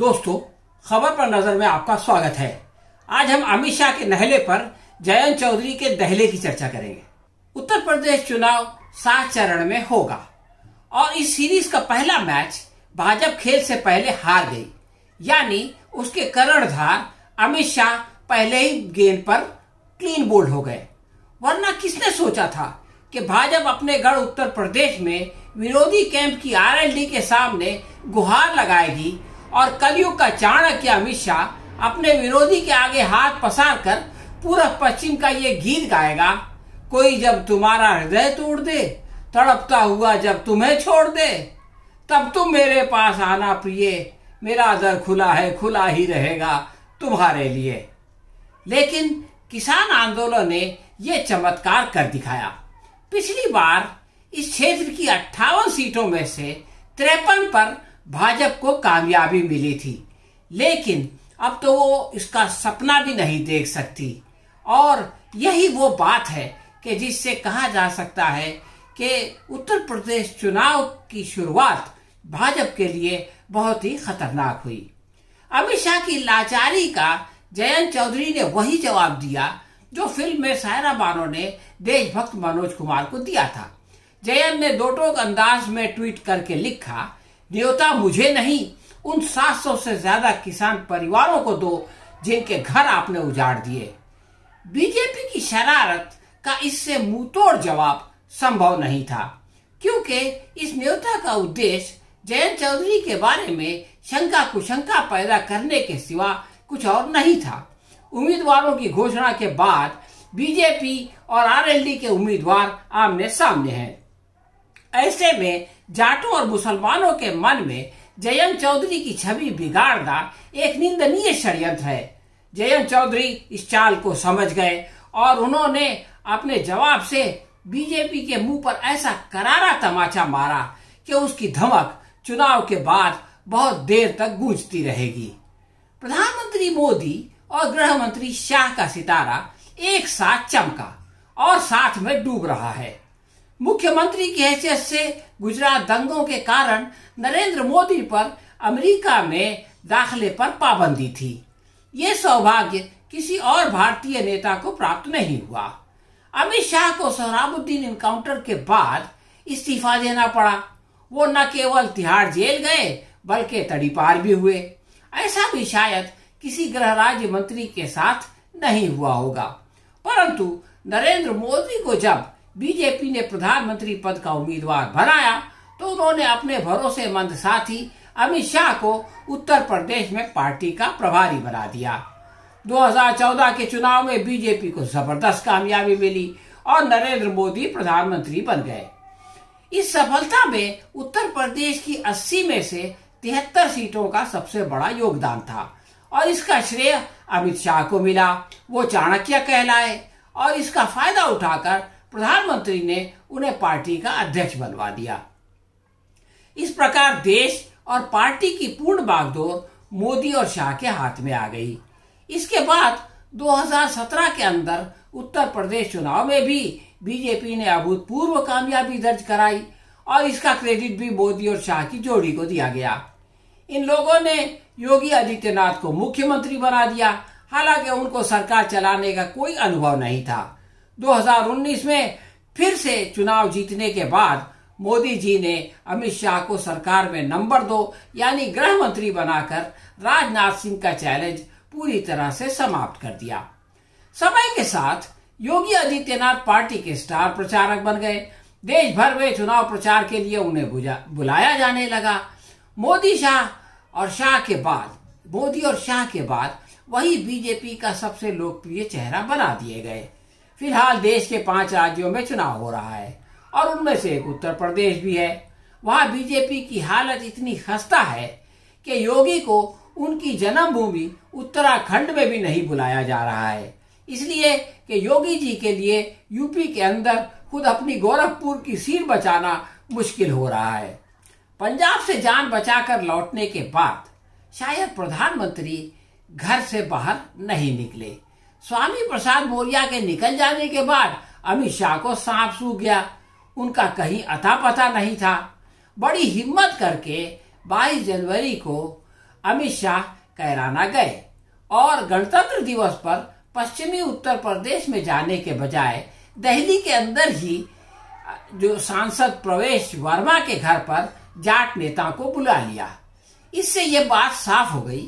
दोस्तों, खबर पर नजर में आपका स्वागत है। आज हम अमित शाह के नहले पर जयंत चौधरी के दहले की चर्चा करेंगे। उत्तर प्रदेश चुनाव 7 चरण में होगा और इस सीरीज का पहला मैच भाजपा खेल से पहले हार गई, यानी उसके कर्णधार अमित शाह पहले ही गेंद पर क्लीन बोल्ड हो गए। वरना किसने सोचा था कि भाजपा अपने गढ़ उत्तर प्रदेश में विरोधी कैंप की आरएलडी के सामने गुहार लगाएगी और कलयुग का चाणक्य अमित शाह अपने विरोधी के आगे हाथ पसार कर पूरब पश्चिम का ये गीत गाएगा। कोई जब तुम्हारा हृदय तोड़ दे, तड़पता हुआ जब तुम्हें छोड़ दे, तब तुम मेरे पास आना प्रिय, मेरा दर खुला है, खुला ही रहेगा तुम्हारे लिए। लेकिन किसान आंदोलन ने ये चमत्कार कर दिखाया। पिछली बार इस क्षेत्र की 58 सीटों में से 53 पर भाजपा को कामयाबी मिली थी, लेकिन अब तो वो इसका सपना भी नहीं देख सकती। और यही वो बात है कि जिससे कहा जा सकता है कि उत्तर प्रदेश चुनाव की शुरुआत भाजपा के लिए बहुत ही खतरनाक हुई। अमित शाह की लाचारी का जयंत चौधरी ने वही जवाब दिया जो फिल्म में सायरा बानो ने देशभक्त मनोज कुमार को दिया था। जयंत ने दो टोक अंदाज में ट्वीट करके लिखा, न्योता मुझे नहीं, उन 700 से ज्यादा किसान परिवारों को दो जिनके घर आपने उजाड़ दिए। बीजेपी की शरारत का इससे मुंहतोड़ जवाब संभव नहीं था, क्योंकि इस न्योता का उद्देश्य जयंत चौधरी के बारे में शंका कुशंका पैदा करने के सिवा कुछ और नहीं था। उम्मीदवारों की घोषणा के बाद बीजेपी और आरएलडी के उम्मीदवार आमने सामने हैं। ऐसे में जाटों और मुसलमानों के मन में जयंत चौधरी की छवि बिगाड़ना एक निंदनीय षड्यंत्र है। जयंत चौधरी इस चाल को समझ गए और उन्होंने अपने जवाब से बीजेपी के मुंह पर ऐसा करारा तमाचा मारा कि उसकी धमक चुनाव के बाद बहुत देर तक गूंजती रहेगी। प्रधानमंत्री मोदी और गृह मंत्री शाह का सितारा एक साथ चमका और साथ में डूब रहा है। मुख्यमंत्री की हैसियत से गुजरात दंगों के कारण नरेंद्र मोदी पर अमेरिका में दाखिले पर पाबंदी थी। ये सौभाग्य किसी और भारतीय नेता को प्राप्त नहीं हुआ। अमित शाह को सोहराबुद्दीन इनकाउंटर के बाद इस्तीफा देना पड़ा। वो न केवल तिहाड़ जेल गए बल्कि तड़ीपार भी हुए। ऐसा भी शायद किसी गृह राज्य मंत्री के साथ नहीं हुआ होगा। परंतु नरेंद्र मोदी को जब बीजेपी ने प्रधानमंत्री पद का उम्मीदवार बनाया तो उन्होंने अपने भरोसेमंद साथी अमित शाह को उत्तर प्रदेश में पार्टी का प्रभारी बना दिया। 2014 के चुनाव में बीजेपी को जबरदस्त कामयाबी मिली और नरेंद्र मोदी प्रधानमंत्री बन गए। इस सफलता में उत्तर प्रदेश की 80 में से 73 सीटों का सबसे बड़ा योगदान था और इसका श्रेय अमित शाह को मिला। वो चाणक्य कहलाए और इसका फायदा उठाकर प्रधानमंत्री ने उन्हें पार्टी का अध्यक्ष बनवा दिया। इस प्रकार देश और पार्टी की पूर्ण बागडोर मोदी और शाह के हाथ में आ गई। इसके बाद 2017 के अंदर उत्तर प्रदेश चुनाव में भी बीजेपी ने अभूतपूर्व कामयाबी दर्ज कराई और इसका क्रेडिट भी मोदी और शाह की जोड़ी को दिया गया। इन लोगों ने योगी आदित्यनाथ को मुख्यमंत्री बना दिया, हालांकि उनको सरकार चलाने का कोई अनुभव नहीं था। 2019 में फिर से चुनाव जीतने के बाद मोदी जी ने अमित शाह को सरकार में नंबर 2 यानी गृह मंत्री बनाकर राजनाथ सिंह का चैलेंज पूरी तरह से समाप्त कर दिया। समय के साथ योगी आदित्यनाथ पार्टी के स्टार प्रचारक बन गए। देश भर में चुनाव प्रचार के लिए उन्हें बुलाया जाने लगा। मोदी और शाह के बाद वही बीजेपी का सबसे लोकप्रिय चेहरा बना दिए गए। फिलहाल देश के 5 राज्यों में चुनाव हो रहा है और उनमें से एक उत्तर प्रदेश भी है। वहां बीजेपी की हालत इतनी खस्ता है कि योगी को उनकी जन्मभूमि उत्तराखंड में भी नहीं बुलाया जा रहा है, इसलिए कि योगी जी के लिए यूपी के अंदर खुद अपनी गोरखपुर की सीट बचाना मुश्किल हो रहा है। पंजाब से जान बचाकर लौटने के बाद शायद प्रधानमंत्री घर से बाहर नहीं निकले। स्वामी प्रसाद मौर्य के निकल जाने के बाद अमित शाह को सांप सूख गया। उनका कहीं अता पता नहीं था। बड़ी हिम्मत करके 22 जनवरी को अमित शाह कैराना गए और गणतंत्र दिवस पर पश्चिमी उत्तर प्रदेश में जाने के बजाय दिल्ली के अंदर ही जो सांसद प्रवेश वर्मा के घर पर जाट नेता को बुला लिया। इससे ये बात साफ हो गई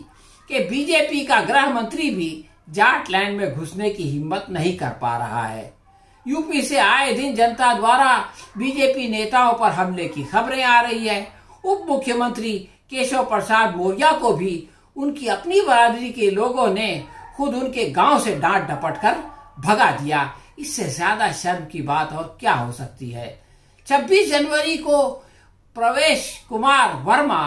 कि बीजेपी का गृह मंत्री भी जाट लैंड में घुसने की हिम्मत नहीं कर पा रहा है। यूपी से आए दिन जनता द्वारा बीजेपी नेताओं पर हमले की खबरें आ रही है। उप मुख्यमंत्री केशव प्रसाद मौर्य को भी उनकी अपनी बरादरी के लोगों ने खुद उनके गांव से डांट डपट कर भगा दिया। इससे ज्यादा शर्म की बात और क्या हो सकती है। 26 जनवरी को प्रवेश कुमार वर्मा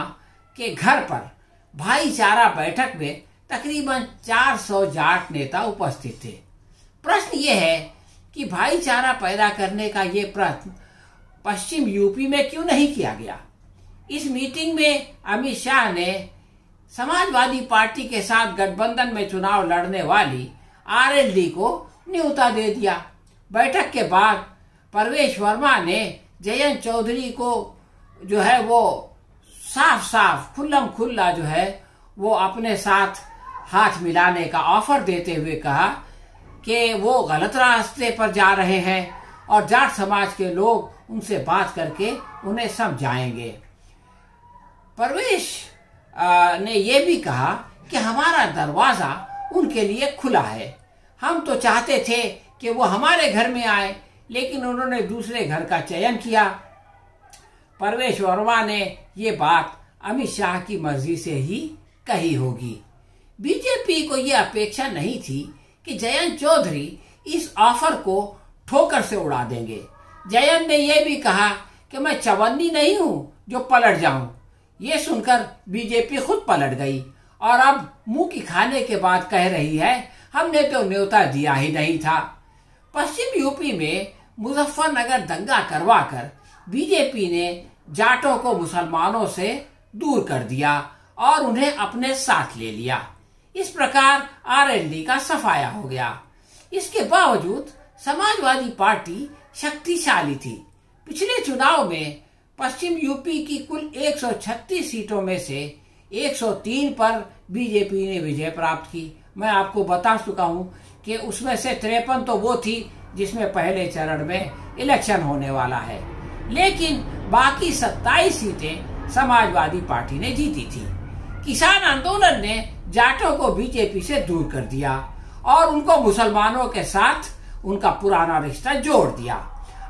के घर पर भाईचारा बैठक में तकरीबन 400 जाट नेता उपस्थित थे। प्रश्न ये है कि भाईचारा पैदा करने का ये प्रयत्न पश्चिम यूपी में क्यों नहीं किया गया। इस मीटिंग में अमित शाह ने समाजवादी पार्टी के साथ गठबंधन में चुनाव लड़ने वाली आरएलडी को न्योता दे दिया। बैठक के बाद प्रवेश वर्मा ने जयंत चौधरी को जो है वो साफ साफ खुल्लम खुल्ला जो है वो अपने साथ हाथ मिलाने का ऑफर देते हुए कहा कि वो गलत रास्ते पर जा रहे हैं और जाट समाज के लोग उनसे बात करके उन्हें समझाएंगे। प्रवेश ने ये भी कहा कि हमारा दरवाजा उनके लिए खुला है। हम तो चाहते थे कि वो हमारे घर में आए, लेकिन उन्होंने दूसरे घर का चयन किया। प्रवेश वर्मा ने ये बात अमित शाह की मर्जी से ही कही होगी। बीजेपी को ये अपेक्षा नहीं थी कि जयंत चौधरी इस ऑफर को ठोकर से उड़ा देंगे। जयंत ने यह भी कहा कि मैं चवन्नी नहीं हूं जो पलट जाऊं। ये सुनकर बीजेपी खुद पलट गई और अब मुंह की खाने के बाद कह रही है हमने तो न्योता दिया ही नहीं था। पश्चिम यूपी में मुजफ्फरनगर दंगा करवाकर बीजेपी ने जाटों को मुसलमानों से दूर कर दिया और उन्हें अपने साथ ले लिया। इस प्रकार आरएलडी का सफाया हो गया। इसके बावजूद समाजवादी पार्टी शक्तिशाली थी। पिछले चुनाव में पश्चिम यूपी की कुल 136 सीटों में से 103 पर बीजेपी ने विजय प्राप्त की। मैं आपको बता चुका हूं कि उसमें से 53 तो वो थी जिसमें पहले चरण में इलेक्शन होने वाला है, लेकिन बाकी 27 सीटें समाजवादी पार्टी ने जीती थी। किसान आंदोलन ने जाटों को बीजेपी से दूर कर दिया और उनको मुसलमानों के साथ उनका पुराना रिश्ता जोड़ दिया।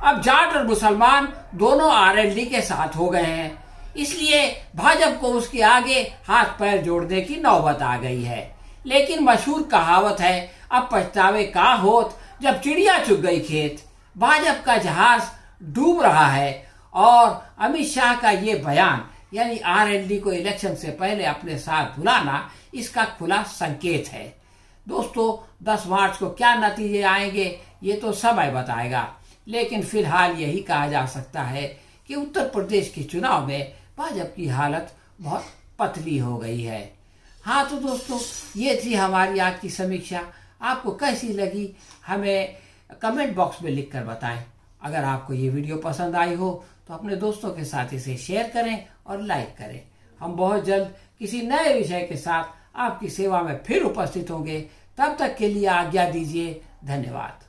अब जाट और मुसलमान दोनों आरएलडी के साथ हो गए हैं, इसलिए भाजपा को उसके आगे हाथ पैर जोड़ने की नौबत आ गई है। लेकिन मशहूर कहावत है अब पछतावे का होत जब चिड़िया चुग गई खेत। भाजपा का जहाज डूब रहा है और अमित शाह का ये बयान यानी आरएलडी को इलेक्शन से पहले अपने साथ बुलाना इसका खुला संकेत है। दोस्तों 10 मार्च को क्या नतीजे आएंगे ये तो समय बताएगा, लेकिन फिलहाल यही कहा जा सकता है कि उत्तर प्रदेश के चुनाव में भाजपा की हालत बहुत पतली हो गई है। हाँ तो दोस्तों ये थी हमारी आज की समीक्षा। आपको कैसी लगी हमें कमेंट बॉक्स में लिखकर बताएं। अगर आपको ये वीडियो पसंद आई हो तो अपने दोस्तों के साथ इसे शेयर करें और लाइक करें। हम बहुत जल्द किसी नए विषय के साथ आपकी सेवा में फिर उपस्थित होंगे। तब तक के लिए आज्ञा दीजिए। धन्यवाद।